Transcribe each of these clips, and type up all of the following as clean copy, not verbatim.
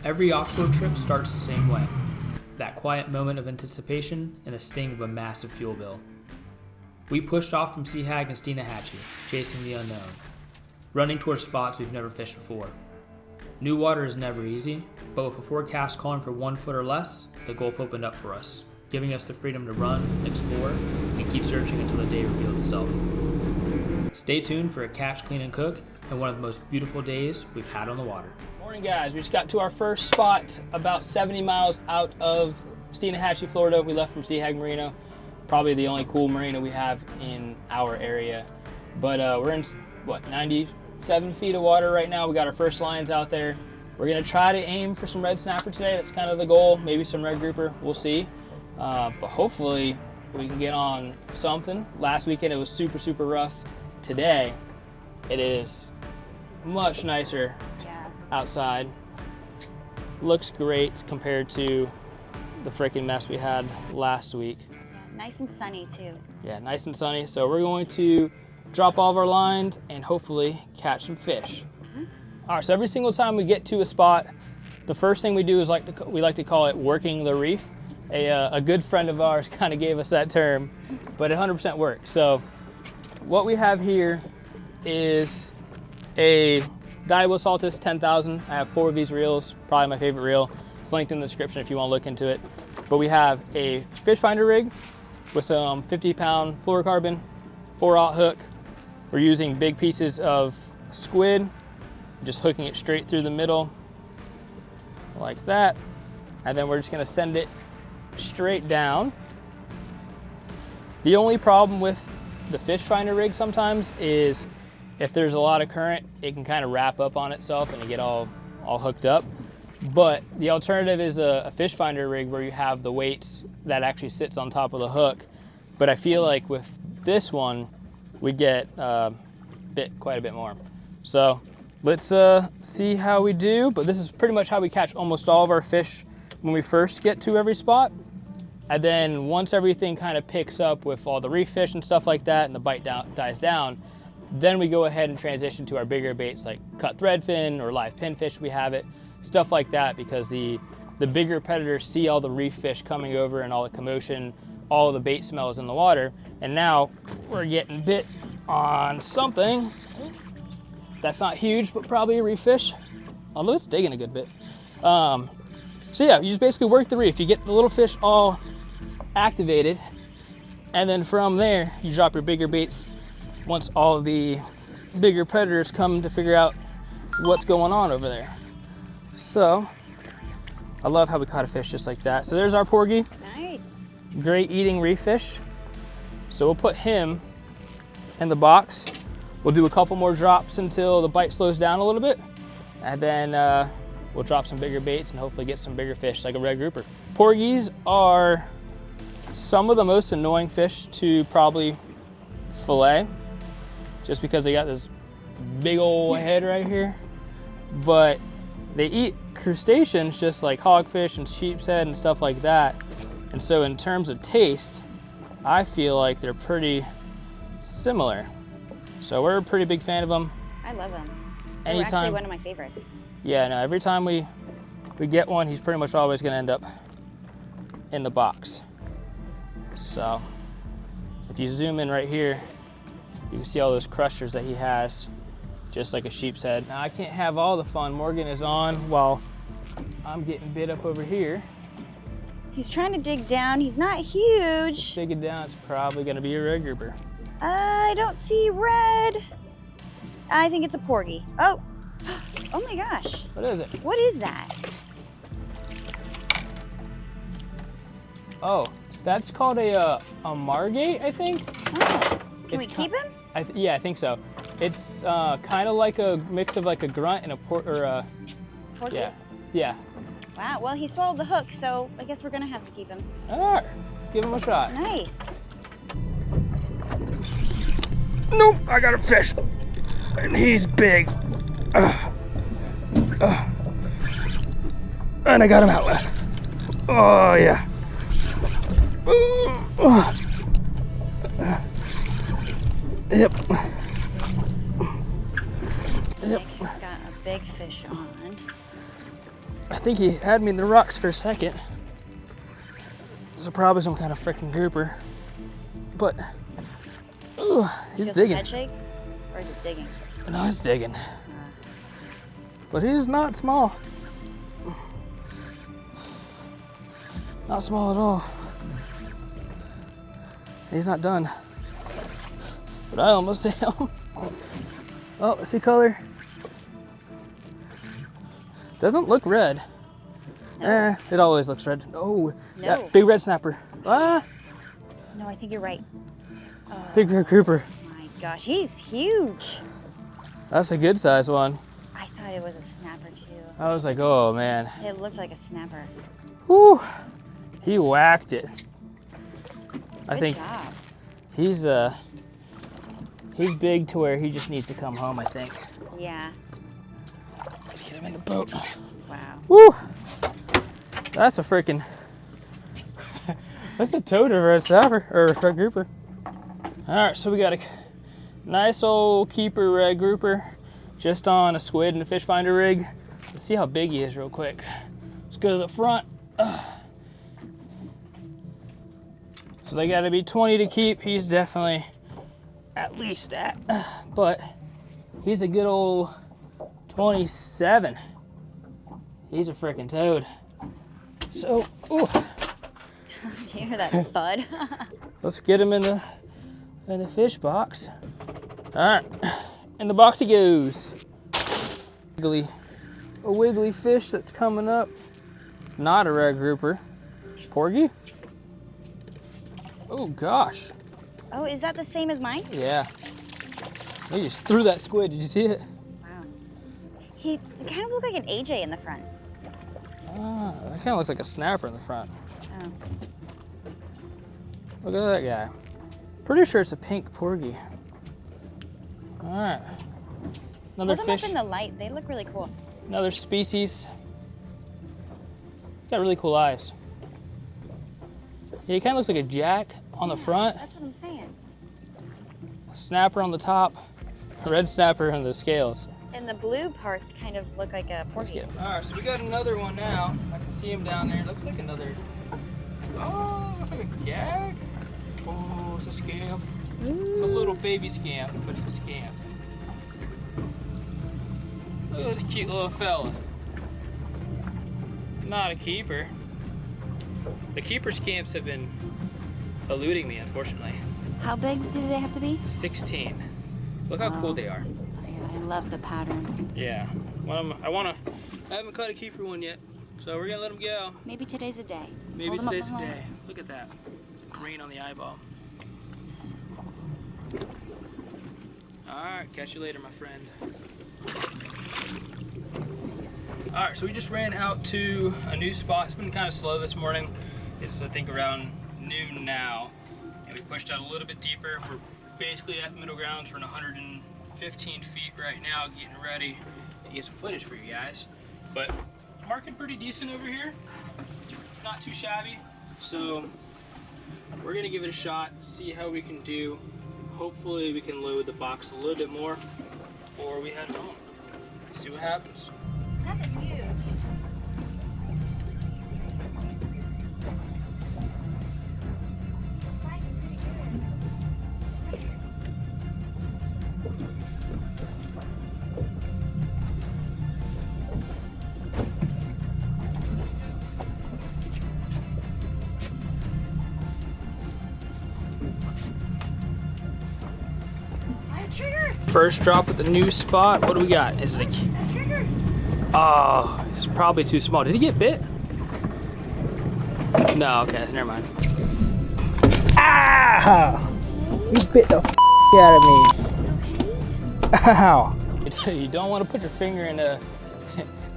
Every offshore trip starts the same way. That quiet moment of anticipation and the sting of a massive fuel bill. We pushed off from Sea Hag and Steinhatchee, chasing the unknown, running towards spots we've never fished before. New water is never easy, but with a forecast calling for 1 foot or less, the Gulf opened up for us, giving us the freedom to run, explore, and keep searching until the day revealed itself. Stay tuned for a catch, clean, and cook, and one of the most beautiful days we've had on the water. Morning, guys. We just got to our first spot about 70 miles out of Steinhatchee, Florida. We left from Sea Hag Marina, probably the only cool marina we have in our area. But we're in, 97 feet of water right now. We got our first lines out there. We're gonna try to aim for some red snapper today. That's kind of the goal. Maybe some red grouper, we'll see. But hopefully we can get on something. Last weekend it was super, super rough. Today it is much nicer outside. Looks great compared to the freaking mess we had last week. Nice and sunny too. Yeah, nice and sunny. So we're going to drop all of our lines and hopefully catch some fish. All right, so every single time we get to a spot, the first thing we do is we like to call it working the reef. A good friend of ours kind of gave us that term, but it 100% works. So what we have here is a Daiwa Saltus 10,000. I have 4 of these reels, probably my favorite reel. It's linked in the description if you want to look into it. But we have a fish finder rig with some 50-pound fluorocarbon, 4/0 hook. We're using big pieces of squid, just hooking it straight through the middle like that. And then we're just gonna send it straight down. The only problem with the fish finder rig sometimes is if there's a lot of current, it can kind of wrap up on itself and you get all hooked up. But the alternative is a fish finder rig where you have the weights that actually sits on top of the hook. But I feel like with this one, we get quite a bit more. So let's see how we do. But this is pretty much how we catch almost all of our fish when we first get to every spot. And then once everything kind of picks up with all the reef fish and stuff like that and the bite dies down, then we go ahead and transition to our bigger baits like cut threadfin or live pinfish, we have it, stuff like that, because the bigger predators see all the reef fish coming over and all the commotion, all the bait smells in the water, and now we're getting bit on something that's not huge, but probably a reef fish, although it's digging a good bit. So yeah, you just basically work the reef. You get the little fish all activated, and then from there, you drop your bigger baits once all of the bigger predators come to figure out what's going on over there. So, I love how we caught a fish just like that. So there's our porgy. Nice. Great eating reef fish. So we'll put him in the box. We'll do a couple more drops until the bite slows down a little bit. And then we'll drop some bigger baits and hopefully get some bigger fish like a red grouper. Porgies are some of the most annoying fish to probably fillet, just because they got this big old head right here. But they eat crustaceans just like hogfish and sheep's head and stuff like that. And so in terms of taste, I feel like they're pretty similar. So we're a pretty big fan of them. I love them. Anytime, They're actually one of my favorites. Yeah, no, every time we get one, he's pretty much always gonna end up in the box. So if you zoom in right here, you can see all those crushers that he has, just like a sheep's head. Now I can't have all the fun. Morgan is on while I'm getting bit up over here. He's trying to dig down. He's not huge. Dig it down, it's probably gonna be a red grouper. I don't see red. I think it's a porgy. Oh, oh my gosh. What is it? What is that? Oh, that's called a margate, I think. Oh, can we keep him? Yeah, I think so. It's kind of like a mix of like a grunt and a Porgy? Yeah. Wow, well, he swallowed the hook, so I guess we're gonna have to keep him. All right, let's give him a shot. Nice. Nope, I got a fish, and he's big. And I got him out. Oh yeah. Yep. Yep. He's got a big fish on. I think he had me in the rocks for a second. So probably some kind of freaking grouper. But, ooh, he's digging. Head shakes? Or is it digging? No, he's digging. But he's not small. Not small at all. He's not done. But I almost am. Oh, see color? Doesn't look red. No. It always looks red. Oh, No. that big red snapper. Ah, No, I think you're right. big red grouper. My gosh, he's huge. That's a good size one. I thought it was a snapper too. I was like, oh man. It looked like a snapper. Whew. He whacked it. I Good think job. he's big to where he just needs to come home, I think. Yeah. Let's get him in the boat. Wow. Woo! That's a freaking, that's a toad or a snapper or a red grouper. All right, so we got a nice old keeper red grouper just on a squid and a fish finder rig. Let's see how big he is real quick. Let's go to the front. So they gotta be 20 to keep. He's definitely at least that, but he's a good old 27. He's a freaking toad. So, ooh, Do you hear that thud? let's get him in the fish box. All right, in the box he goes. A wiggly fish that's coming up. It's not a red grouper. Porgy? Oh gosh. Oh, is that the same as mine? Yeah. He just threw that squid. Did you see it? Wow. He kind of looked like an AJ in the front. Ah, that kind of looks like a snapper in the front. Oh. Look at that guy. Pretty sure it's a pink porgy. All right. Another Hold them fish. up in the light. They look really cool. Another species. Got really cool eyes. Yeah, he kind of looks like a jack on the front, That's what I'm saying. snapper on the top, red snapper on the scales. And the blue parts kind of look like a Let's porgy. get him. All right, so we got another one now. I can see him down there. It looks like another. Oh, looks like a gag. Oh, it's a scam. It's a little baby scam, but it's a scam. Look at this cute little fella. Not a keeper. The keeper scamps have been eluding me, unfortunately. How big do they have to be? 16. Look how cool they are. I love the pattern. Yeah. I haven't caught a keeper one yet, so we're gonna let them go. Maybe today's a day. Maybe Hold 'em up today's the high. day. Look at that. Green on the eyeball. Alright, catch you later, my friend. Nice. Alright, so we just ran out to a new spot. It's been kind of slow this morning. It's, I think, around noon now. And we pushed out a little bit deeper. We're basically at the middle grounds. We're in 115 feet right now, getting ready to get some footage for you guys. But marking pretty decent over here. It's not too shabby. So we're gonna give it a shot, see how we can do. Hopefully we can load the box a little bit more before we head home. See what happens. Nothing huge. First drop at the new spot. What do we got? Is it a trigger? Oh, it's probably too small. Did he get bit? No, okay, never mind. Ah! You bit the out of me. Ow. You don't want to put your finger in a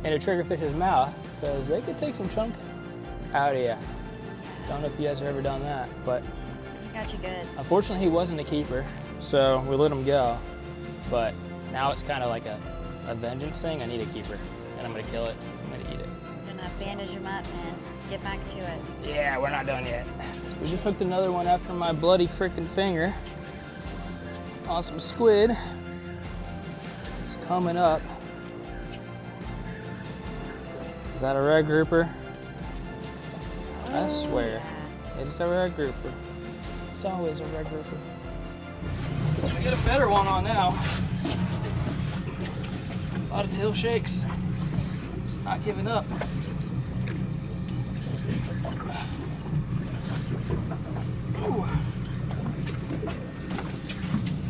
triggerfish's mouth because they could take some chunk out of you. Don't know if you guys have ever done that, but Got you good. unfortunately he wasn't a keeper, so we let him go. But now it's kind of like a vengeance thing. I need a keeper, and I'm gonna kill it. I'm gonna eat it. I'm gonna bandage him up and get back to it. Yeah, we're not done yet. We just hooked another one after my bloody freaking finger on some squid. It's coming up. that a red grouper? I swear, it's a red grouper. It's always a red grouper. We got a better one on now. A lot of tail shakes. It's not giving up. Ooh.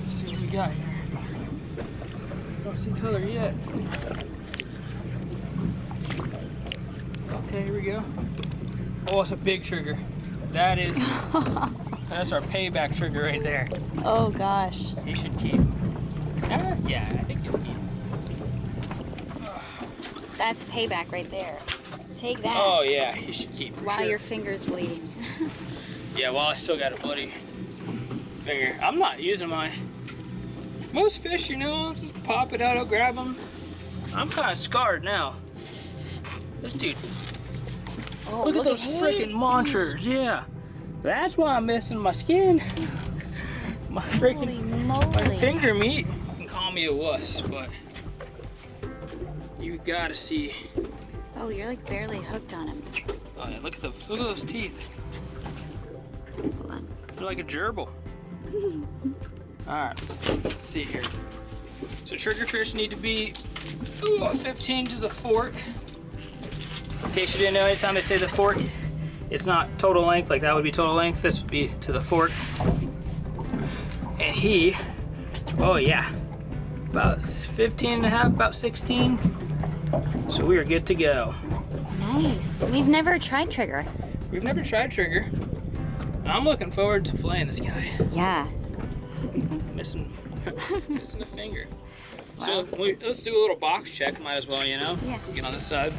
Let's see what we got here. Don't see color yet. Okay, here we go. Oh, it's a big trigger. That is, that's our payback trigger right there. Oh gosh. You should keep. Yeah, I think you'll keep. That's payback right there. Take that. Oh yeah, you should keep for while sure. your finger's bleeding. Yeah, well, I still got a bloody finger. I'm not using mine. Most fish, you know, just pop it out, I'll grab them. I'm kind of scarred now. This dude. Oh, Look at those freaking monsters, yeah. That's why I'm missing my skin. My freaking my finger meat. You can call me a wuss, but you gotta see. Oh, you're like barely hooked on him. Oh yeah, look at those teeth. Hold on. They're like a gerbil. Alright, let's see here. So triggerfish need to be 15 to the fork. In case you didn't know, anytime they say the fork, it's not total length, like that would be total length, this would be to the fork. And he, oh yeah, about 15 and a half, about 16. So we are good to go. Nice. We've never tried trigger. We've never tried trigger. I'm looking forward to filleting this guy. Yeah. Missing a finger. So let's do a little box check, might as well, you know? Yeah. Get on this side.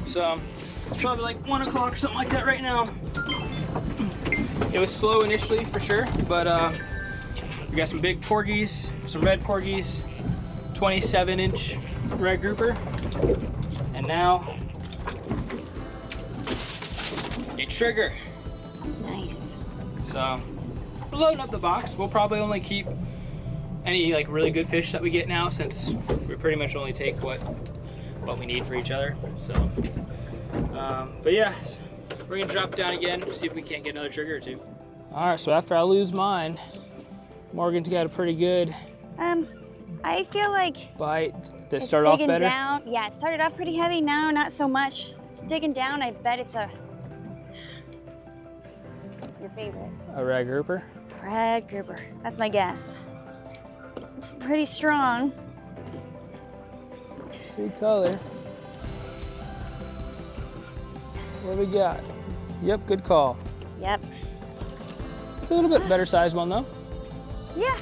So it's probably like 1 o'clock or something like that right now. It was slow initially for sure, but we got some big porgies, some red porgies, 27-inch red grouper, and now a trigger. Nice. So we're loading up the box. We'll probably only keep any like really good fish that we get now, since we pretty much only take what we need for each other. So, but yeah, we're gonna drop down again, see if we can't get another trigger or two. All right, so after I lose mine, Morgan's got a pretty good I feel like bite. That it's start off digging better. down. Yeah, it started off pretty heavy. Now, not so much. It's digging down. I bet it's your favorite. A red grouper. Red grouper. That's my guess. It's pretty strong. See color. What we got? Yep, good call. Yep. It's a little bit better sized one though. Yeah.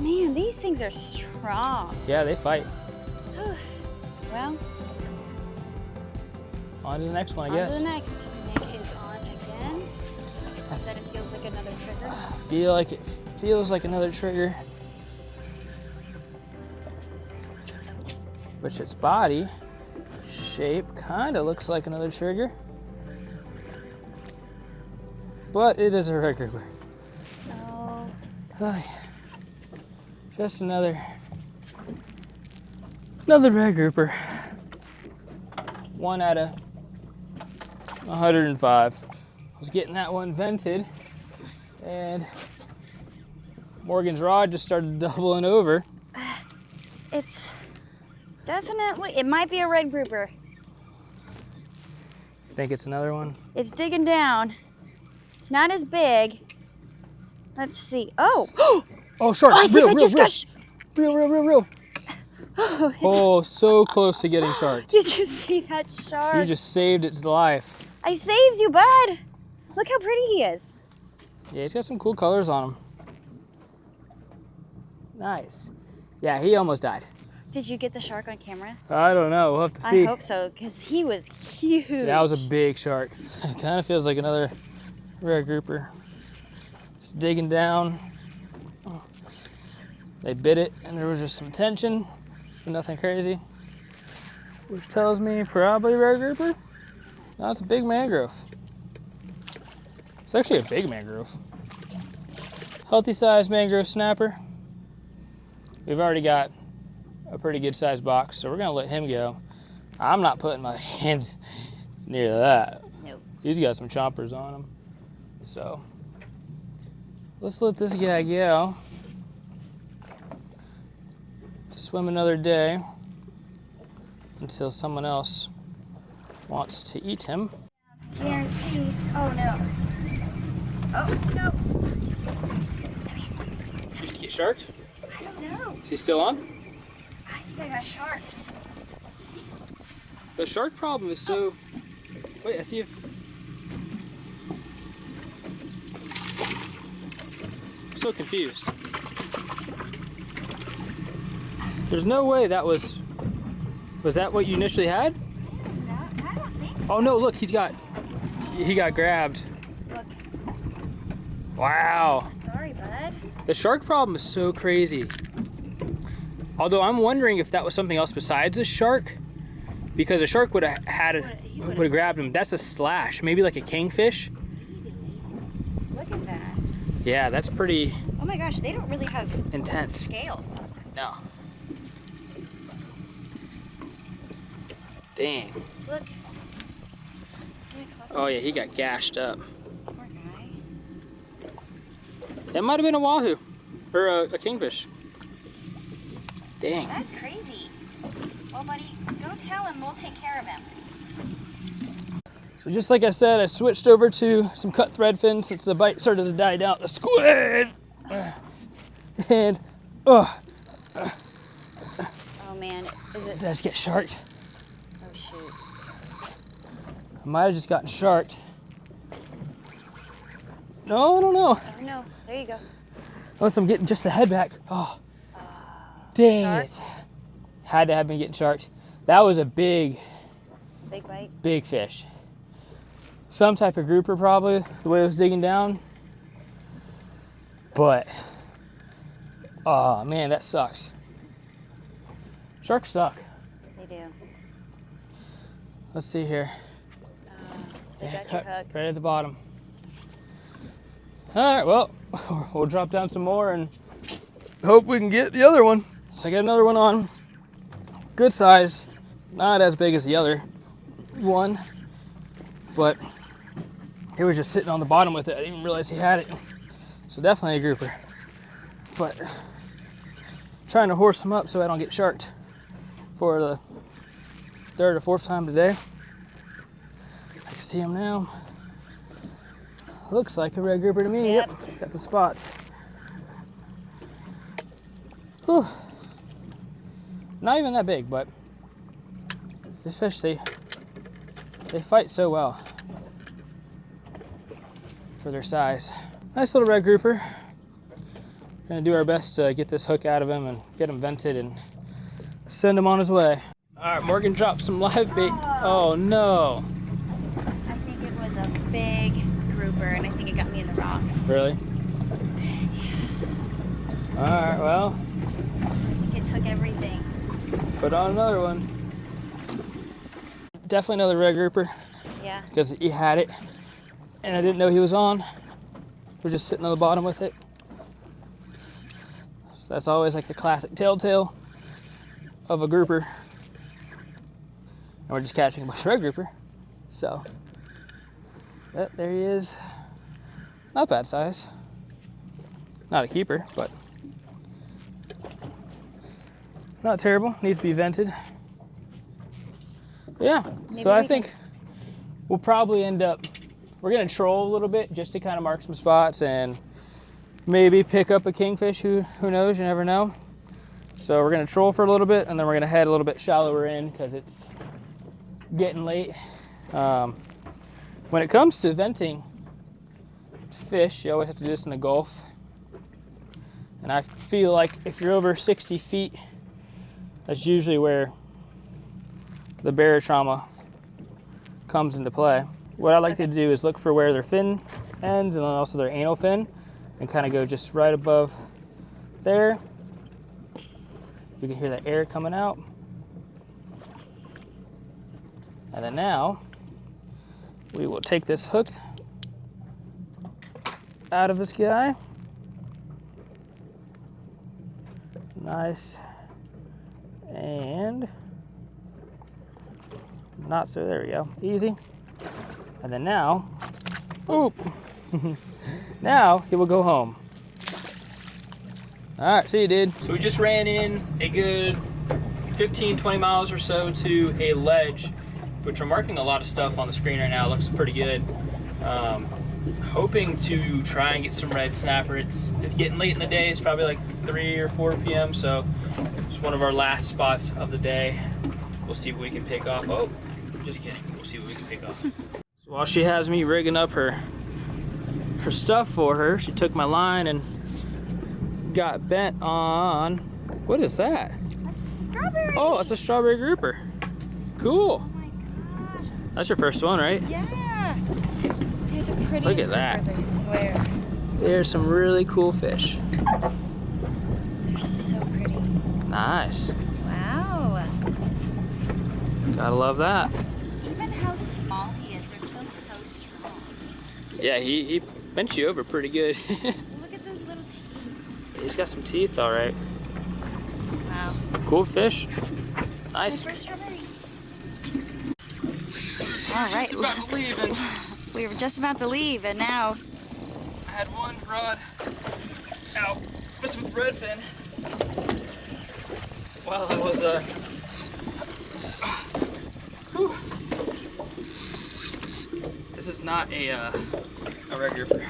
Man, these things are strong. Yeah, they fight. Well, On to the next one, I on guess. to the next. Nick is on again. I said it feels like another trigger. It feels like another trigger. Which its body shape kind of looks like another trigger. But it is a red grouper. Oh. Oh, yeah. Just another red grouper. 1 out of 105. I was getting that one vented, and Morgan's rod just started doubling over. It's definitely, it might be a red grouper. Think it's another one? It's digging down. Not as big. Let's see. Oh! Oh, shark! I think I just got. Real. Oh, so close to getting shark. Did you see that shark? You just saved its life. I saved you, bud. Look how pretty he is. Yeah, he's got some cool colors on him. Nice. Yeah, he almost died. Did you get the shark on camera? I don't know. We'll have to see. I hope so, because he was huge. That was a big shark. It kind of feels like another red grouper. It's digging down. They bit it, and there was just some tension, but nothing crazy. Which tells me probably red grouper. No, it's a big mangrove. It's actually a big mangrove. Healthy sized mangrove snapper. We've already got a pretty good sized box, so we're gonna let him go. I'm not putting my hands near that. Nope. He's got some chompers on him. So let's let this guy go to swim another day until someone else wants to eat him. Guaranteed. Oh no. Oh no. Did you get sharked? I don't know. Is he still on? I think I got sharked. The shark problem is so... Wait, I see if... I'm so confused. There's no way that was... Was that what you initially had? No, I don't think so. Oh no, look, he got grabbed. Look. Wow. Sorry, bud. The shark problem is so crazy. Although I'm wondering if that was something else besides a shark, because a shark would have grabbed him. That's a slash, maybe like a kingfish. Look at that. Yeah, that's pretty Oh my gosh, they don't really have intense. scales. No. Dang. Look. Get closer. Oh yeah, he got gashed up. Poor guy. That might have been a wahoo or a kingfish. Dang. That's crazy. Well, buddy, go tell him we'll take care of him. So just like I said, I switched over to some cut thread fin since the bite started to die down. The squid! And, oh, Oh man, is it? did I just get sharked? Oh shoot. I might have just gotten sharked. No, I don't know. Oh no, there you go. Unless I'm getting just the head back. Oh, dang Sharked? it. Had to have been getting sharked. That was a big Big bite. fish. Some type of grouper probably, the way it was digging down. But, oh man, that sucks. Sharks suck. They do. Let's see here. They got cut your hook. right at the bottom. All right, well, we'll drop down some more and hope we can get the other one. So I got another one on. Good size, not as big as the other one, but he was just sitting on the bottom with it. I didn't even realize he had it. So definitely a grouper, but trying to horse him up so I don't get sharked for the third or fourth time today. I can see him now. Looks like a red grouper to me. Yep. Got the spots. Whew. Not even that big, but these fish, they fight so well for their size. Nice little red grouper. Gonna do our best to get this hook out of him and get him vented and send him on his way. All right, Morgan dropped some live bait. Oh no. I think it was a big grouper, and I think it got me in the rocks. Really? All right, well, It took everything. put on another one. Definitely another red grouper Yeah. because he had it and I didn't know he was on. We're just sitting on the bottom with it. That's always like the classic telltale of a grouper. And we're just catching a bunch of red grouper. So, yep, there he is. Not bad size. Not a keeper, but not terrible. Needs to be vented. Yeah, so I think we'll probably end up, we're gonna troll a little bit just to kind of mark some spots and maybe pick up a kingfish, who knows, you never know. So we're gonna troll for a little bit and then we're gonna head a little bit shallower in because it's getting late. When it comes to venting fish, you always have to do this in the Gulf. And I feel like if you're over 60 feet, that's usually where the barotrauma comes into play. What I like to do is look for where their fin ends and then also their anal fin and kind of go just right above there. You can hear the air coming out. And then now we will take this hook out of this guy. Nice. And not so, there we go, easy. And then now, oop, now he will go home. All right, see you, dude. So we just ran in a good 15, 20 miles or so to a ledge, which we're marking a lot of stuff on the screen right now. It looks pretty good. Hoping to try and get some red snapper. It's getting late in the day. It's probably like 3 or 4 p.m. So it's one of our last spots of the day. We'll see what we can pick off. Oh, just kidding. We'll see what we can pick off. So while she has me rigging up her stuff for her, she took my line and got bent on, what is that? A strawberry. Oh, it's a strawberry grouper. Cool. Oh my gosh. That's your first one, right? Yeah. They're the prettiest Look at that. groupers, I swear. There's some really cool fish. They're so pretty. Nice. Wow. Gotta love that. Even how small he is, they're still so strong. Yeah, he bent you over pretty good. Look at those little teeth. He's got some teeth, all right. Wow. Cool fish. My Nice. first strawberry. All right. About to leave, and We were just about to leave, and now I had one rod out messing with the redfin while I was whew. This is not a regular grouper.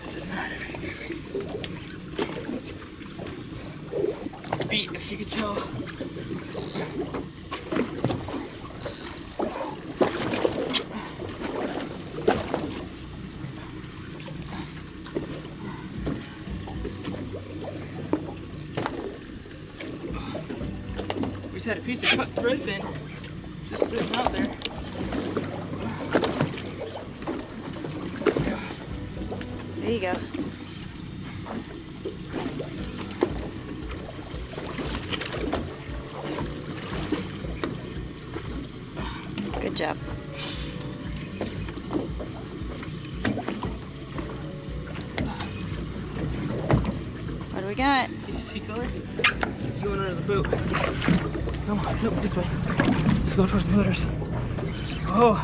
This is not a regular grouper. Beat, if you could tell. Had a piece of cut redfin just sitting out there. there you go. Good job. What do we got? Can you see color? He's going under the boat. Come on, nope, this way. Let's go towards the motors. Oh.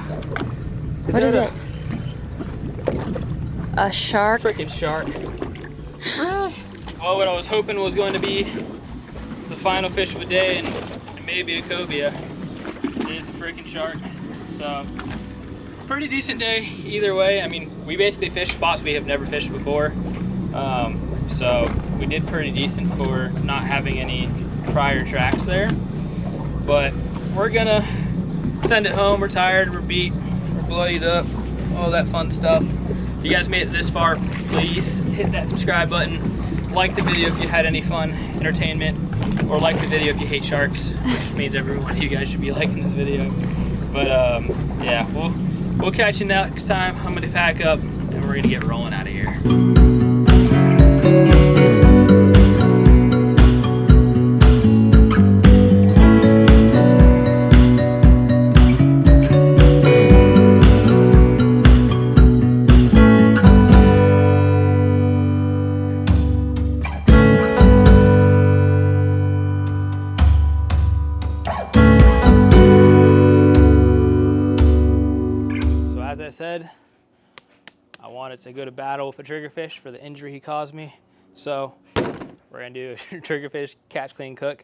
What is it? A shark? Freaking shark. Well, what I was hoping was going to be the final fish of the day and maybe a cobia. It is a freaking shark. So, pretty decent day either way. I mean, we basically fished spots we have never fished before. So we did pretty decent for not having any prior tracks there. But we're gonna send it home. We're tired, we're beat, we're bloodied up, all that fun stuff. If you guys made it this far, please hit that subscribe button. Like the video if you had any fun entertainment, or like the video if you hate sharks, which means every one of you guys should be liking this video. But yeah, we'll catch you next time. I'm gonna pack up and we're gonna get rolling out of here. Said I wanted to go to battle with a triggerfish for the injury he caused me, so we're gonna do a triggerfish catch, clean, cook.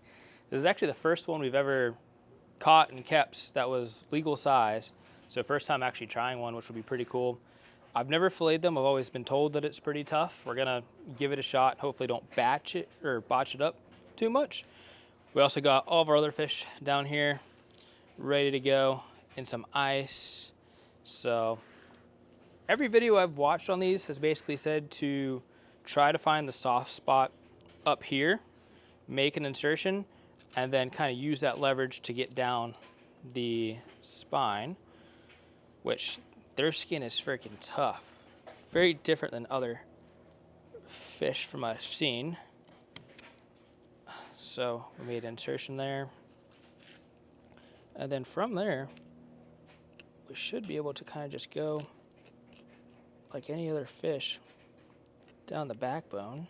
This is actually the first one we've ever caught and kept that was legal size, so first time actually trying one, which will be pretty cool. I've never filleted them. I've always been told that it's pretty tough. We're gonna give it a shot. Hopefully don't botch it up too much. We also got all of our other fish down here ready to go in some ice. So every video I've watched on these has basically said to try to find the soft spot up here, make an insertion, and then kind of use that leverage to get down the spine, which their skin is freaking tough. Very different than other fish from I've seen. So we made an insertion there. And then from there, we should be able to kind of just go like any other fish down the backbone.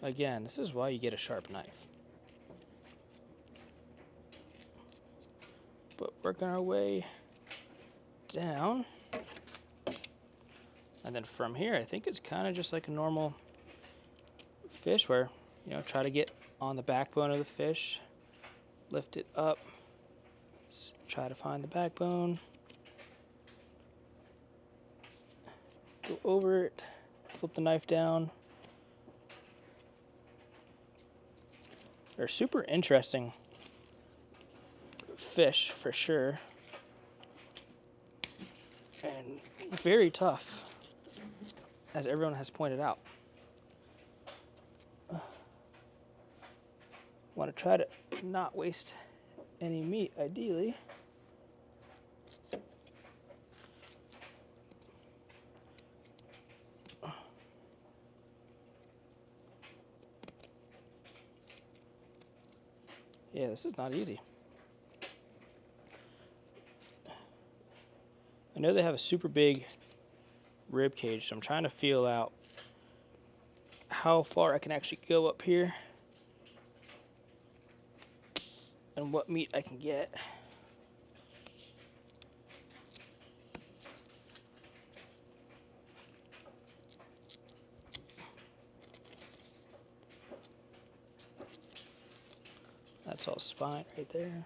Again, this is why you get a sharp knife. But working our way down. And then from here, I think it's kind of just like a normal fish where, you know, try to get on the backbone of the fish, lift it up, try to find the backbone, go over it, flip the knife down. They're super interesting fish for sure, and very tough, as everyone has pointed out. Want to try to not waste any meat, ideally. Yeah, this is not easy. I know they have a super big rib cage, so I'm trying to feel out how far I can actually go up here and what meat I can get. That's all spine right there.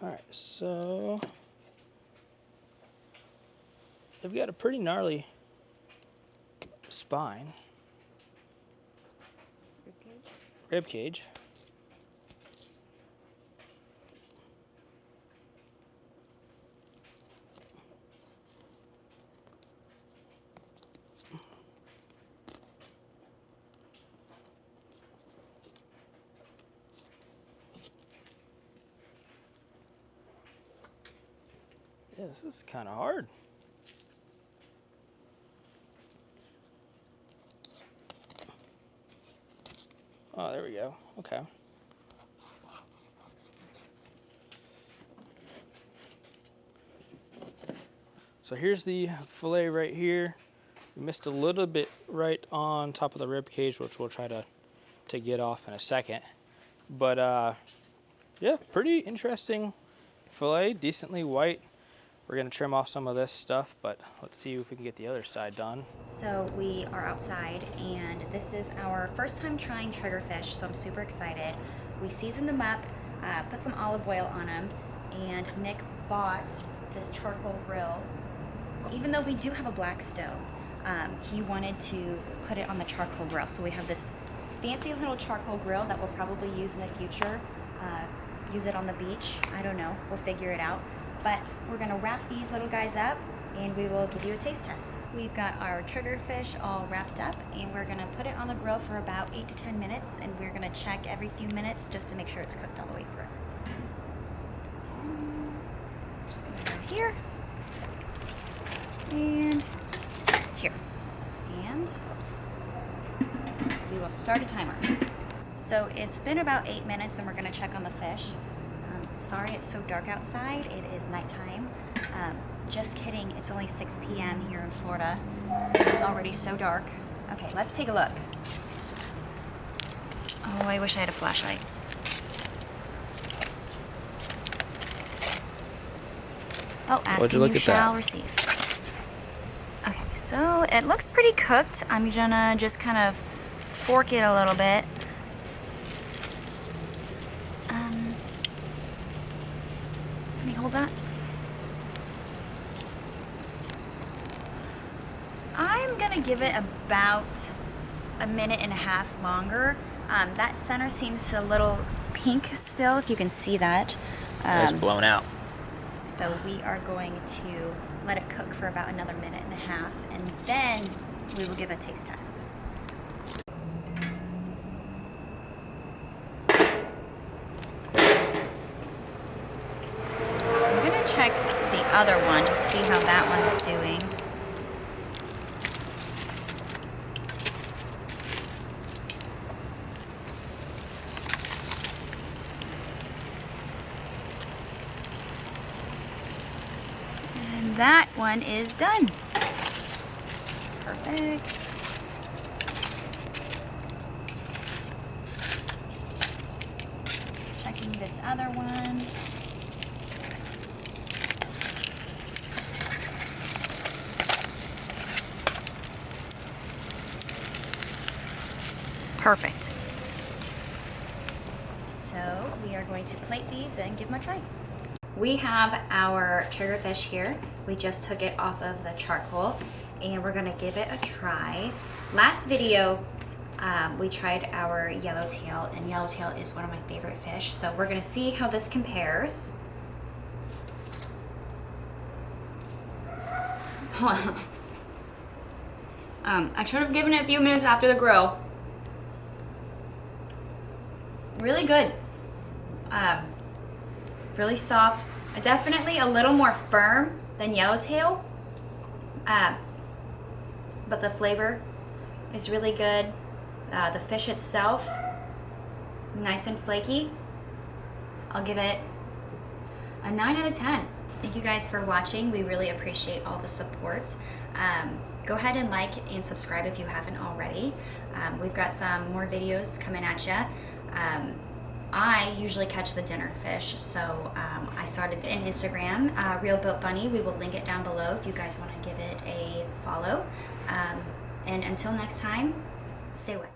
All right, so they've got a pretty gnarly spine. Rib cage. Yeah, this is kind of hard. Oh, there we go. Okay. So here's the fillet right here. We missed a little bit right on top of the rib cage, which we'll try to get off in a second. But yeah, pretty interesting fillet, decently white. We're gonna trim off some of this stuff, but let's see if we can get the other side done. So we are outside, and this is our first time trying triggerfish, so I'm super excited. We seasoned them up, put some olive oil on them, and Nick bought this charcoal grill. Even though we do have a black stove, he wanted to put it on the charcoal grill. So we have this fancy little charcoal grill that we'll probably use in the future. Use it on the beach. I don't know. We'll figure it out. But we're gonna wrap these little guys up and we will give you a taste test. We've got our triggerfish all wrapped up and we're gonna put it on the grill for about 8 to 10 minutes and we're gonna check every few minutes just to make sure it's cooked all the way through. Just gonna go here and here. And we will start a timer. So it's been about 8 minutes and we're gonna check on the fish. Sorry it's so dark outside, it is nighttime. Just kidding, it's only 6 p.m. here in Florida. It's already so dark. Okay, let's take a look. Oh, I wish I had a flashlight. Oh, asking you shall receive. Okay, so it looks pretty cooked. I'm gonna just kind of fork it a little bit. Hold on. I'm gonna give it about a minute and a half longer. That center seems a little pink still, if you can see that. It's blown out. So we are going to let it cook for about another minute and a half, and then we will give a taste test. other one to see how that one's doing. And that one is done. Perfect. Checking this other one. Perfect. So we are going to plate these and give them a try. We have our triggerfish here. We just took it off of the charcoal and we're gonna give it a try. Last video, we tried our yellowtail, and yellowtail is one of my favorite fish. So we're gonna see how this compares. I should have given it a few minutes after the grill. Really good. Really soft. Definitely a little more firm than yellowtail. But the flavor is really good. The fish itself, nice and flaky. I'll give it a 9 out of 10. Thank you guys for watching. We really appreciate all the support. Go ahead and like and subscribe if you haven't already. We've got some more videos coming at you. I usually catch the dinner fish, so I started an Instagram, Real Boat Bunny. We will link it down below if you guys want to give it a follow. And until next time, stay wet.